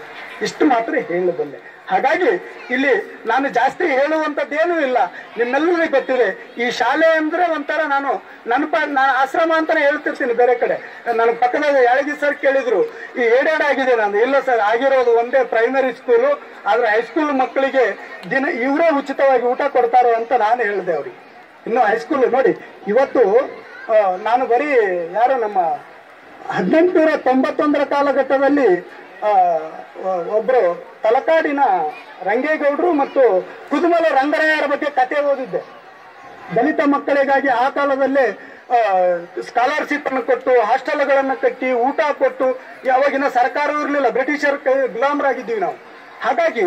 ಇಷ್ಟು ಮಾತ್ರ ಹೇಳಬಲ್ಲೆ. ಹಾಗಾಗಿ ಇಲ್ಲಿ ನಾನು ಜಾಸ್ತಿ ಹೇಳುವಂಥದ್ದೇನೂ ಇಲ್ಲ. ನಿಮ್ಮೆಲ್ಲರಿಗೂ ಗೊತ್ತಿದೆ, ಈ ಶಾಲೆ ಅಂದ್ರೆ ಒಂಥರ ನಾನು ಆಶ್ರಮ ಅಂತಾನೆ ಹೇಳ್ತಿರ್ತೀನಿ. ಬೇರೆ ಕಡೆ ನನ್ನ ಪಕ್ಕದ ಯಾಳಗಿ ಸರ್ ಕೇಳಿದ್ರು, ಈ ಏಡಾಗಿದೆ ನಾನು. ಇಲ್ಲ ಸರ್, ಆಗಿರೋದು ಒಂದೇ ಪ್ರೈಮರಿ ಸ್ಕೂಲು, ಆದ್ರೆ ಹೈಸ್ಕೂಲ್ ಮಕ್ಕಳಿಗೆ ಇವರೇ ಉಚಿತವಾಗಿ ಊಟ ಕೊಡ್ತಾರೆ ಅಂತ ನಾನು ಹೇಳಿದೆ ಅವ್ರಿಗೆ. ಇನ್ನು ಹೈಸ್ಕೂಲ್ ನೋಡಿ, ಇವತ್ತು ನಾನು ಬರೀ ನಮ್ಮ 1891 ಕಾಲಘಟ್ಟದಲ್ಲಿ ಒಬ್ರು ತಲಕಾಡಿನ ರಂಗೇಗೌಡರು ಮತ್ತು ಕುದುಮಲ ರಂಗರಾಯರ ಬಗ್ಗೆ ಕತೆ ಓದಿದ್ದೆ. ದಲಿತ ಮಕ್ಕಳಿಗಾಗಿ ಆ ಕಾಲದಲ್ಲೇ ಸ್ಕಾಲರ್ಶಿಪ್ ಅನ್ನು ಕೊಟ್ಟು, ಹಾಸ್ಟೆಲ್ಗಳನ್ನು ಕಟ್ಟಿ, ಊಟ ಕೊಟ್ಟು, ಯಾವಾಗಿನ ಸರ್ಕಾರವೂ ಇರಲಿಲ್ಲ, ಬ್ರಿಟಿಷರ್ ಗುಲಾಮರಾಗಿದ್ದೀವಿ ನಾವು. ಹಾಗಾಗಿ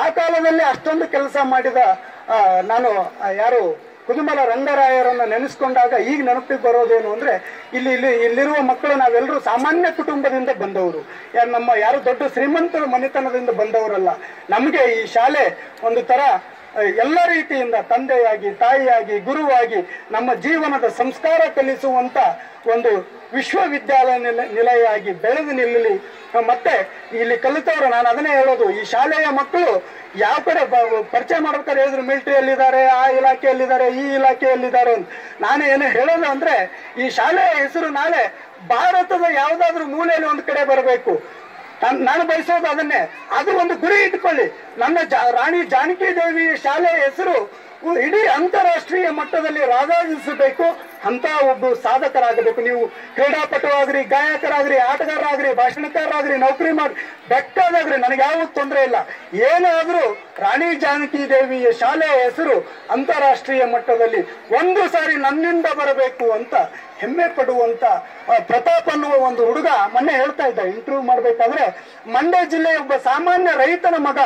ಆ ಕಾಲದಲ್ಲಿ ಅಷ್ಟೊಂದು ಕೆಲಸ ಮಾಡಿದ ನಾನು ಕುದುಮಲ ರಂಗರಾಯರನ್ನ ನೆನೆಸ್ಕೊಂಡಾಗ ಈಗ ನೆನಪಿಗೆ ಬರೋದೇನು ಅಂದ್ರೆ, ಇಲ್ಲಿರುವ ಮಕ್ಕಳು ನಾವೆಲ್ಲರೂ ಸಾಮಾನ್ಯ ಕುಟುಂಬದಿಂದ ಬಂದವರು. ಯಾರು ದೊಡ್ಡ ಶ್ರೀಮಂತರ ಮನೆತನದಿಂದ ಬಂದವರಲ್ಲ. ನಮಗೆ ಈ ಶಾಲೆ ಒಂದು ತರ ಎಲ್ಲ ರೀತಿಯಿಂದ ತಂದೆಯಾಗಿ, ತಾಯಿಯಾಗಿ, ಗುರುವಾಗಿ ನಮ್ಮ ಜೀವನದ ಸಂಸ್ಕಾರ ಕಲಿಸುವಂತ ಒಂದು ವಿಶ್ವವಿದ್ಯಾಲಯ ನಿಲಯವಾಗಿ ಬೆಳೆದು ನಿಲ್ಲಲಿ. ಮತ್ತೆ ಇಲ್ಲಿ ಕಲಿತವರು, ನಾನು ಅದನ್ನೇ ಹೇಳೋದು, ಈ ಶಾಲೆಯ ಮಕ್ಕಳು ಯಾವ ಕಡೆ ಪರಿಚಯ ಮಾಡ್ಬೇಕಾದ್ರೆ ಹೇಳಿದ್ರು ಮಿಲಿಟರಿಯಲ್ಲಿದ್ದಾರೆ, ಆ ಇಲಾಖೆಯಲ್ಲಿದ್ದಾರೆ, ಈ ಇಲಾಖೆಯಲ್ಲಿದ್ದಾರೆ ಅಂತ. ನಾನು ಏನು ಹೇಳೋದು ಅಂದ್ರೆ, ಈ ಶಾಲೆಯ ಹೆಸರು ನಾಳೆ ಭಾರತದ ಯಾವುದಾದ್ರೂ ಮೂಲೆಯಲ್ಲಿ ಒಂದು ಕಡೆ ಬರಬೇಕು. ನಾನು ಬಯಸೋದು ಅದನ್ನೇ. ಅದು ಒಂದು ಗುರಿ ಇಟ್ಕೊಳ್ಳಿ. ನನ್ನ ರಾಣಿ ಜಾನಕಿ ದೇವಿ ಶಾಲೆಯ ಹೆಸರು ಇಡೀ ಅಂತಾರಾಷ್ಟ್ರೀಯ ಮಟ್ಟದಲ್ಲಿ ರಾರಾಜಿಸಬೇಕು. ಅಂತ ಒಬ್ಬ ಸಾಧಕರಾಗಬೇಕು. ನೀವು ಕ್ರೀಡಾಪಟುವಾಗ್ರಿ, ಗಾಯಕರಾಗ್ರಿ, ಆಟಗಾರರಾಗ್ರಿ, ಭಾಷಣಕಾರರಾಗ್ರಿ, ನೌಕರಿ ಮಾಡಿ ಬೆಕ್ಕಾದಾಗ್ರಿ, ನನಗೆ ಯಾವ ತೊಂದರೆ ಇಲ್ಲ. ಏನಾದ್ರೂ ರಾಣಿ ಜಾನಕಿ ದೇವಿಯ ಶಾಲೆಯ ಹೆಸರು ಅಂತಾರಾಷ್ಟ್ರೀಯ ಮಟ್ಟದಲ್ಲಿ ಒಂದು ಸಾರಿ ನನ್ನಿಂದ ಬರಬೇಕು ಅಂತ ಹೆಮ್ಮೆ ಪಡುವಂತ ಪ್ರತಾಪ್ ಅನ್ನುವ ಒಂದು ಹುಡುಗ ಮೊನ್ನೆ ಹೇಳ್ತಾ ಇದ್ದ ಇಂಟರ್ವ್ಯೂ ಮಾಡ್ಬೇಕಾದ್ರೆ, ಮಂಡ್ಯ ಜಿಲ್ಲೆಯ ಒಬ್ಬ ಸಾಮಾನ್ಯ ರೈತನ ಮಗ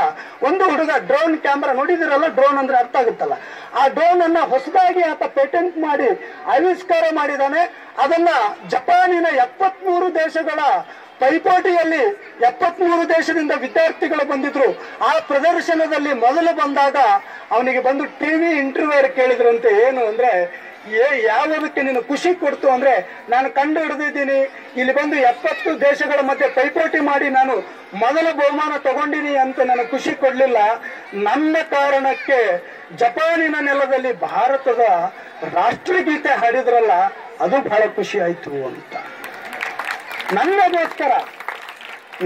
ಒಂದು ಹುಡುಗ ಡ್ರೋನ್ ಕ್ಯಾಮ್ರಾ ನೋಡಿದಿರಲ್ಲ, ಡ್ರೋನ್ ಅಂದ್ರೆ ಅರ್ಥ ಆಗುತ್ತಲ್ಲ, ಆ ಡ್ರೋನ್ ಅನ್ನ ಹೊಸದಾಗಿ ಆತ ಪೇಟೆಂಟ್ ಮಾಡಿ ಆವಿಷ್ಕಾರ ಮಾಡಿದಾನೆ. ಅದನ್ನ ಜಪಾನಿನ 73 ದೇಶಗಳ ಪೈಪೋಟಿಯಲ್ಲಿ 73 ದೇಶದಿಂದ ವಿದ್ಯಾರ್ಥಿಗಳು ಬಂದಿದ್ರು. ಆ ಪ್ರದರ್ಶನದಲ್ಲಿ ಮೊದಲು ಬಂದಾಗ ಅವನಿಗೆ ಬಂದು ಟಿವಿ ಇಂಟರ್ವ್ಯೂ ಕೇಳಿದ್ರಂತೆ, ಏನು ಅಂದ್ರೆ ಯಾವುದಕ್ಕೆ ನೀನು ಖುಷಿ ಕೊಡ್ತು ಅಂದ್ರೆ, ನಾನು ಕಂಡು ಹಿಡಿದಿದ್ದೀನಿ, ಇಲ್ಲಿ ಬಂದು 70 ದೇಶಗಳ ಮಧ್ಯೆ ಪೈಪೋಟಿ ಮಾಡಿ ನಾನು ಮೊದಲ ಬಹುಮಾನ ತಗೊಂಡಿನಿ ಅಂತ ನನಗೆ ಖುಷಿ ಕೊಡ್ಲಿಲ್ಲ. ನನ್ನ ಕಾರಣಕ್ಕೆ ಜಪಾನಿನ ನೆಲದಲ್ಲಿ ಭಾರತದ ರಾಷ್ಟ್ರಗೀತೆ ಹಾಡಿದ್ರಲ್ಲ, ಅದು ಬಹಳ ಖುಷಿ ಆಯ್ತು ಅಂತ.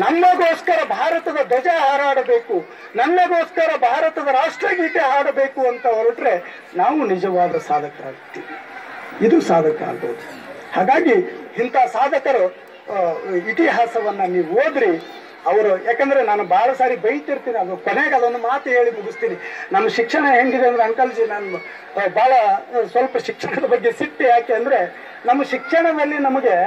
ನಮಗೋಸ್ಕರ ಭಾರತದ ಧ್ವಜ ಹಾರಾಡಬೇಕು, ನಮಗೋಸ್ಕರ ಭಾರತದ ರಾಷ್ಟ್ರಗೀತೆ ಹಾಡಬೇಕು ಅಂತ ಹೊರಟ್ರೆ ನಾವು ನಿಜವಾದ ಸಾಧಕರಾಗ್ತೀವಿ. ಇದು ಸಾಧಕ ಆಗ್ಬೋದು. ಹಾಗಾಗಿ ಇಂಥ ಸಾಧಕರು ಇತಿಹಾಸವನ್ನ ನೀವು ಓದ್ರಿ. ಅವರು, ಯಾಕಂದ್ರೆ ನಾನು ಬಹಳ ಸಾರಿ ಬೈತಿರ್ತೀನಿ, ಅದು ಕೊನೆಗೆ ಅದೊಂದು ಮಾತು ಹೇಳಿ ಮುಗಿಸ್ತೀನಿ. ನಮ್ಮ ಶಿಕ್ಷಣ ಹೆಂಗಿದೆ ಅಂದ್ರೆ, ಅಂಕಲ್ಜಿ ನಾನು ಬಹಳ ಸ್ವಲ್ಪ ಶಿಕ್ಷಣದ ಬಗ್ಗೆ ಸಿಟ್ಟು. ಯಾಕೆ ಅಂದ್ರೆ ನಮ್ಮ ಶಿಕ್ಷಣದಲ್ಲಿ ನಮಗೆ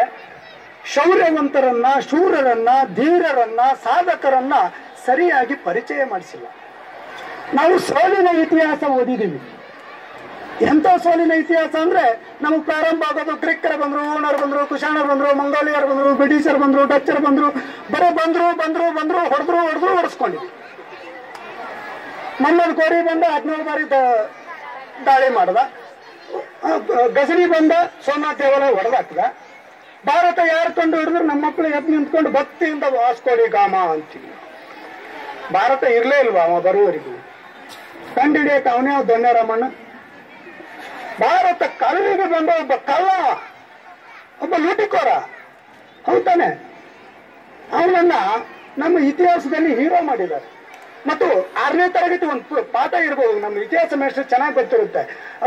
ಶೌರ್ಯವಂತರನ್ನ, ಶೂರರನ್ನ, ಧೀರರನ್ನ, ಸಾಧಕರನ್ನ ಸರಿಯಾಗಿ ಪರಿಚಯ ಮಾಡಿಸಿಲ್ಲ. ನಾವು ಸೋಲಿನ ಇತಿಹಾಸ ಓದಿದ್ದೀವಿ. ಎಂಥ ಸೋಲಿನ ಇತಿಹಾಸ ಅಂದ್ರೆ, ನಮಗೆ ಪ್ರಾರಂಭ ಆಗೋದು ಗ್ರೀಕರು ಬಂದ್ರು, ರೋಮನರು ಬಂದ್ರು, ಕುಶಾಣರು ಬಂದ್ರು, ಮಂಗೋಲಿಯರು ಬಂದ್ರು, ಬ್ರಿಟಿಷರು ಬಂದ್ರು, ಡಚ್ಚರು ಬಂದ್ರು, ಬರೀ ಬಂದ್ರು ಹೊಡೆಸ್ಕೊಂಡಿದ್ವಿ. ಮೊಹಮ್ಮದ್ ಗೋರಿ ಬಂದ 17 ಬಾರಿ ದಾಳಿ ಮಾಡ್ದ. ಗಜನಿ ಬಂದ, ಸೋಮನಾಥ್ ದೇವಾಲಯ ಹೊಡೆದಾಕ್ದ. ಭಾರತ ಯಾರು ಕಂಡು ಹಿಡಿದ್ರು ನಮ್ಮ ಮಕ್ಕಳು ಎದ್ದು ನಿಂತ್ಕೊಂಡು ಭಕ್ತಿಯಿಂದ ವಾಸ್ಕೋಡಿ ಗಾಮ ಅಂತೀವಿ. ಭಾರತ ಇರ್ಲೇ ಇಲ್ವಾ ಅವ ಬರುವವರೆಗೂ? ಕಂಡು ಹಿಡಿಯಕ್ಕೆ ಅವನೇ ದೊಣ್ಣರಾಮಣ್ಣ. ಭಾರತ ಕಲ್ಲಿಗೆ ಬಂದ ಒಬ್ಬ ಕಳ್ಳ, ಒಬ್ಬ ಲೂಟಿಕೋರ, ಹೌದಾನೆ? ಅವನನ್ನ ನಮ್ಮ ಇತಿಹಾಸದಲ್ಲಿ ಹೀರೋ ಮಾಡಿದ್ದಾರೆ. ಮತ್ತು 6ನೇ ತರಗತಿ ಒಂದು ಪಾಠ ಇರಬಹುದು, ನಮ್ಮ ಇತಿಹಾಸ ಮೇಷ್ಟ್ರು ಚೆನ್ನಾಗಿ ಗೊತ್ತಿರುತ್ತೆ.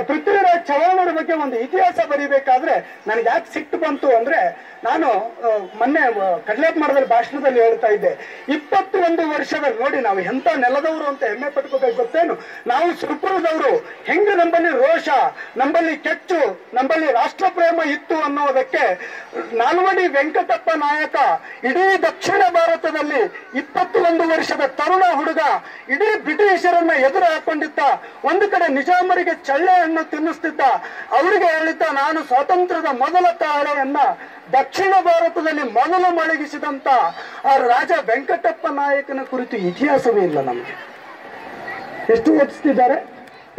ಪೃಥ್ವಿರಾಜ್ ಚವ್ಹಾಣರ ಬಗ್ಗೆ ಒಂದು ಇತಿಹಾಸ ಬರೀಬೇಕಾದ್ರೆ ನನಗೆ ಯಾಕೆ ಸಿಟ್ಟು ಬಂತು ಅಂದ್ರೆ, ನಾನು ಮೊನ್ನೆ ಕಡ್ಲೇಪ್ ಮಾಡದಲ್ಲಿ ಭಾಷಣದಲ್ಲಿ ಹೇಳ್ತಾ ಇದ್ದೆ, 21 ವರ್ಷದಲ್ಲಿ ನೋಡಿ ನಾವು ಎಂತ ನೆಲದವರು ಅಂತ ಹೆಮ್ಮೆ ಪಟ್ಕೋಬೇಕು ಗೊತ್ತೇನು? ನಾವು ಸುರ್ಪುರದವರು, ಹೆಂಗ ನಮ್ಮಲ್ಲಿ ರೋಷ, ನಮ್ಮಲ್ಲಿ ಕೆಚ್ಚು, ನಮ್ಮಲ್ಲಿ ರಾಷ್ಟ್ರ ಪ್ರೇಮ ಇತ್ತು ಅನ್ನೋದಕ್ಕೆ ನಾಲ್ವಡಿ ವೆಂಕಟಪ್ಪ ನಾಯಕ ಇಡೀ ದಕ್ಷಿಣ ಭಾರತದಲ್ಲಿ 21 ವರ್ಷದ ತರುಣ ಹುಡುಗ ಇಡೀ ಬ್ರಿಟಿಷರನ್ನ ಎದುರು ಹಾಕೊಂಡಿದ್ದ. ಒಂದು ಕಡೆ ನಿಜಾಮರಿಗೆ ಚಳ್ಳೆ ಹಣ್ಣು ತಿನ್ನಿಸ್ತಿದ್ದ. ಅವರಿಗೆ ಹೇಳಿದ್ದ, ನಾನು ಸ್ವಾತಂತ್ರ್ಯದ ಮೊದಲ ತಾಳೆಯನ್ನ ದಕ್ಷಿಣ ಭಾರತದಲ್ಲಿ ಮೊದಲು ಮಳಗಿಸಿದಂತ ಆ ರಾಜ ವೆಂಕಟಪ್ಪ ನಾಯಕನ ಕುರಿತು ಇತಿಹಾಸವೇ ಇಲ್ಲ ನಮಗೆ. ಎಷ್ಟು ಓದಿಸ್ತಿದ್ದಾರೆ,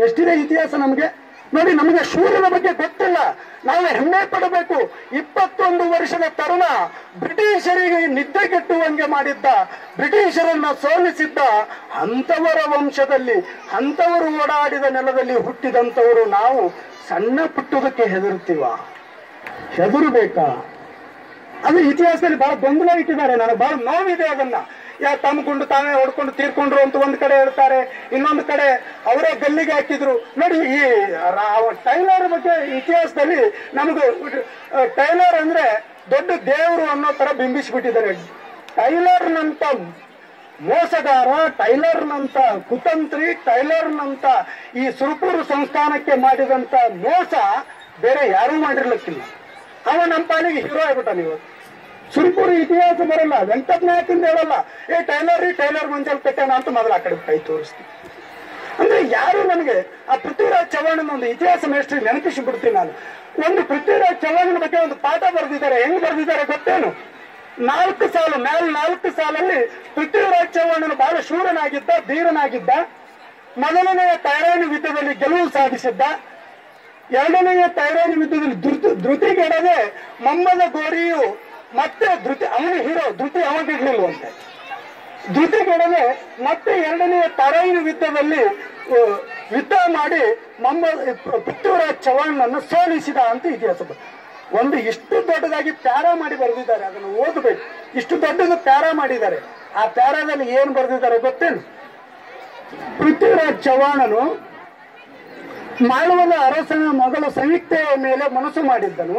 ಎಷ್ಟಿದೆ ಇತಿಹಾಸ ನಮಗೆ ನೋಡಿ. ನಮಗೆ ಶೂರನ ಬಗ್ಗೆ ಗೊತ್ತಿಲ್ಲ, ನಾವು ಹೆಮ್ಮೆ ಪಡಬೇಕು. 21 ವರ್ಷದ ತರುಣ ಬ್ರಿಟಿಷರಿಗೆ ನಿದ್ದೆಗೆಟ್ಟುವಂಗೆ ಮಾಡಿದ್ದ, ಬ್ರಿಟಿಷರನ್ನ ಸೋಲಿಸಿದ್ದ, ಅಂಥವರ ವಂಶದಲ್ಲಿ, ಅಂಥವರು ಓಡಾಡಿದ ನೆಲದಲ್ಲಿ ಹುಟ್ಟಿದಂಥವರು ನಾವು ಸಣ್ಣ ಪುಟ್ಟದಕ್ಕೆ ಹೆದರಬೇಕಾ? ಅದು ಇತಿಹಾಸದಲ್ಲಿ ಬಹಳ ಗೊಂದಲ ಇಟ್ಟಿದ್ದಾರೆ. ನನಗೆ ಬಹಳ ನೋವಿದೆ ಅದನ್ನ. ತಮ್ಕೊಂಡು ತಾವೇ ಹೊಡ್ಕೊಂಡು ತೀರ್ಕೊಂಡ್ರು ಅಂತ ಒಂದ್ ಕಡೆ ಹೇಳ್ತಾರೆ, ಇನ್ನೊಂದು ಕಡೆ ಅವರೇ ಗಲ್ಲಿಗೆ ಹಾಕಿದ್ರು. ನೋಡಿ, ಈ ಟೈಲರ್ ಬಗ್ಗೆ ಇತಿಹಾಸದಲ್ಲಿ ನಮಗೆ ಟೈಲರ್ ಅಂದ್ರೆ ದೊಡ್ಡ ದೇವರು ಅನ್ನೋ ತರ ಬಿಂಬಿಸ್ಬಿಟ್ಟಿದ್ದಾರೆ. ಟೈಲರ್ನಂತ ಮೋಸಗಾರ, ಟೈಲರ್ನಂತ ಕುತಂತ್ರಿ, ಟೈಲರ್ನಂತ ಈ ಸುರ್ಪುರು ಸಂಸ್ಥಾನಕ್ಕೆ ಮಾಡಿದಂತ ಮೋಸ ಬೇರೆ ಯಾರೂ ಮಾಡಿರ್ಲಿಕ್ಕಿಲ್ಲ. ಅವ ನಮ್ಮ ಪಾಲಿಗೆ ಹೀರೋ ಆಗ್ಬಿಟ್ಟ. ನೀವು ಸುರ್ಪುರು ಇತಿಹಾಸ ಬರಲ್ಲ, ವೆಂಕಟ ನಾಯಕಂದ ಹೇಳಲ್ಲ, ಟೈಲರ್ ಮಂಜಲ್ ಕಟ್ಟಾನ ಅಂತ ಮೊದಲು ಆ ಕಡೆ ಕೈ ತೋರಿಸ್ತೀವಿ. ಅಂದ್ರೆ ಯಾರು ನನಗೆ ಆ ಪೃಥ್ವಿರಾಜ್ ಚವ್ಹಾಣನ ಒಂದು ಇತಿಹಾಸ ಮೇಷ್ಟ್ರಿಗೆ ನೆನಪಿಸಿ ಬಿಡ್ತೀನಿ ನಾನು. ಒಂದು ಪೃಥ್ವಿರಾಜ್ ಚವ್ಹಾಣನ ಬಗ್ಗೆ ಒಂದು ಪಾಠ ಬರೆದಿದ್ದಾರೆ. ಹೆಂಗ್ ಬರೆದಿದ್ದಾರೆ ಗೊತ್ತೇನು? 4 ಸಾಲಲ್ಲಿ ಪೃಥ್ವಿರಾಜ್ ಚವ್ಹಾಣನು ಬಹಳ ಶೂರನಾಗಿದ್ದ, ಧೀರನಾಗಿದ್ದ. ಮೊದಲನೆಯ ತೈರಾನಿ ಯುದ್ಧದಲ್ಲಿ ಗೆಲುವು ಸಾಧಿಸಿದ್ದ. 2ನೆಯ ತೈರಾನಿ ಯುದ್ಧದಲ್ಲಿ ಧೃತಿಗೆಡದೆ ಮೊಹಮ್ಮದ ಗೋರಿಯು ಮತ್ತೆ ಅವನ ಹೀರೋ ಧೃತಿ ಅವನಿರ್ಲಿಲ್ವಂತೆ. ಧೃತಿಗೆಡದೆ ಮತ್ತೆ 2ನೆಯ ತೈರಾನಿ ಯುದ್ಧದಲ್ಲಿ ಯುದ್ಧ ಮಾಡಿ ಪೃಥ್ವಿರಾಜ್ ಚವ್ಹಾಣನನ್ನು ಸೋಲಿಸಿದ ಅಂತ ಇತಿಹಾಸ. ಒಂದು ಇಷ್ಟು ದೊಡ್ಡದಾಗಿ ಪ್ಯಾರಾ ಮಾಡಿ ಬರೆದಿದ್ದಾರೆ, ಅದನ್ನು ಓದಬೇಕು. ಇಷ್ಟು ದೊಡ್ಡದು ಪ್ಯಾರಾ ಮಾಡಿದ್ದಾರೆ. ಆ ಪ್ಯಾರಾದಲ್ಲಿ ಏನ್ ಬರೆದಿದ್ದಾರೆ ಗೊತ್ತೇನು? ಪೃಥ್ವಿರಾಜ್ ಚವ್ಹಾಣನು ಮಾಳುವದ ಅರಸನ ಮಗಳು ಸಂಯುಕ್ತೆಯ ಮೇಲೆ ಮನಸ್ಸು ಮಾಡಿದ್ದನು.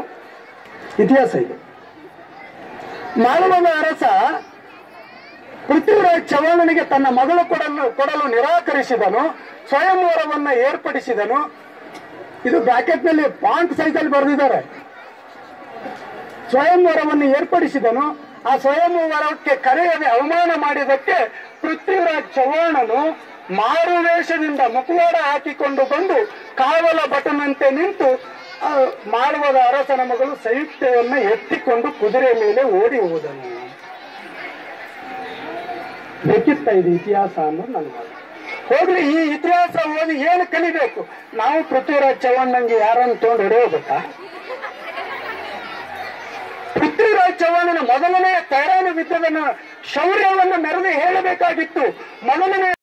ಇತಿಹಾಸ ಇದು. ಮಾಳುವದ ಅರಸ ಪೃಥ್ವಿರಾಜ್ ಚವ್ಹಾಣನಿಗೆ ತನ್ನ ಮಗಳು ಕೊಡಲು ನಿರಾಕರಿಸಿದನು. ಸ್ವಯಂವರವನ್ನ ಏರ್ಪಡಿಸಿದನು. ಇದು ಬ್ರಾಕೆಟ್ ನಲ್ಲಿ ಫಾಂಟ್ ಸೈಜ್ ಅಲ್ಲಿ ಬರೆದಿದ್ದಾರೆ. ಸ್ವಯಂವರವನ್ನು ಏರ್ಪಡಿಸಿದನು. ಆ ಸ್ವಯಂವರಕ್ಕೆ ಕರೆಯದೆ ಅವಮಾನ ಮಾಡಿದಕ್ಕೆ ಪೃಥ್ವಿರಾಜ್ ಚವ್ಹಾಣನು ಮಾರುವೇಷದಿಂದ ಮುಖವಾಡ ಹಾಕಿಕೊಂಡು ಬಂದು ಕಾವಲ ಭಟನಂತೆ ನಿಂತು ಮಾಳುವದ ಅರಸನ ಮಗಳು ಸಂಯುಕ್ತೆಯನ್ನ ಎತ್ತಿಕೊಂಡು ಕುದುರೆ ಮೇಲೆ ಓಡಿ ಹೋದನು. ಬೇಕಿತ್ತ ಇದು ಇತಿಹಾಸ ಅನ್ನೋದು ನನಗೆ. ಹೋಗ್ಲಿ, ಈ ಇತಿಹಾಸ ಓದಿ ಏನು ಕಲಿಬೇಕು? ನಾವು ಪೃಥ್ವಿರಾಜ್ ಚವ್ಹಾಣಂಗೆ ಯಾರನ್ನು ತಗೊಂಡು ಹೊಡೆಯೋಬೇಕಾ? ಪೃಥ್ವಿರಾಜ್ ಚವ್ಹಾಣನ ಮೊದಲನೆಯ ತೈರಾನು ಯುದ್ಧದ ಶೌರ್ಯವನ್ನು ಮೆರೆದು ಹೇಳಬೇಕಾಗಿತ್ತು. ಮೊದಲನೇ